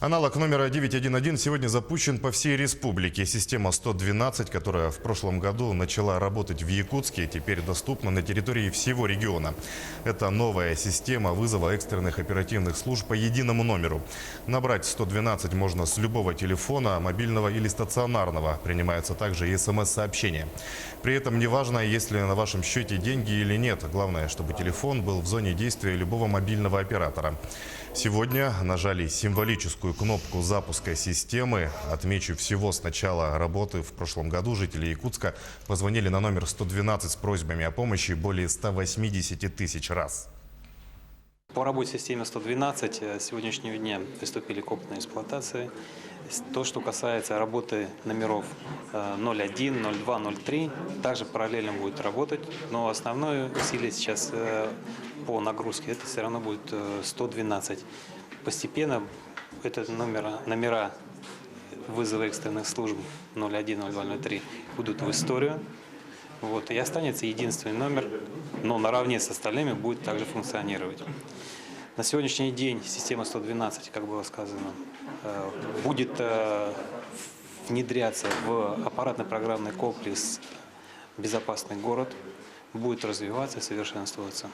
Аналог номера 911 сегодня запущен по всей республике. Система 112, которая в прошлом году начала работать в Якутске, теперь доступна на территории всего региона. Это новая система вызова экстренных оперативных служб по единому номеру. Набрать 112 можно с любого телефона, мобильного или стационарного. Принимаются также и СМС-сообщения. При этом неважно, есть ли на вашем счете деньги или нет. Главное, чтобы телефон был в зоне действия любого мобильного оператора. Сегодня нажали символическую кнопку запуска системы. Отмечу, всего с начала работы в прошлом году жители Якутска позвонили на номер 112 с просьбами о помощи более 180 тысяч раз. По работе системы 112 с сегодняшнего дня приступили к опытной эксплуатации. То, что касается работы номеров 01, 02, 03, также параллельно будет работать, но основное усилие сейчас по нагрузке это все равно будет 112. Постепенно это номера вызова экстренных служб 01, 02, 03 будут в историю. И останется единственный номер, но наравне с остальными будет также функционировать. На сегодняшний день система 112, как было сказано, будет внедряться в аппаратно-программный комплекс «Безопасный город», будет развиваться и совершенствоваться.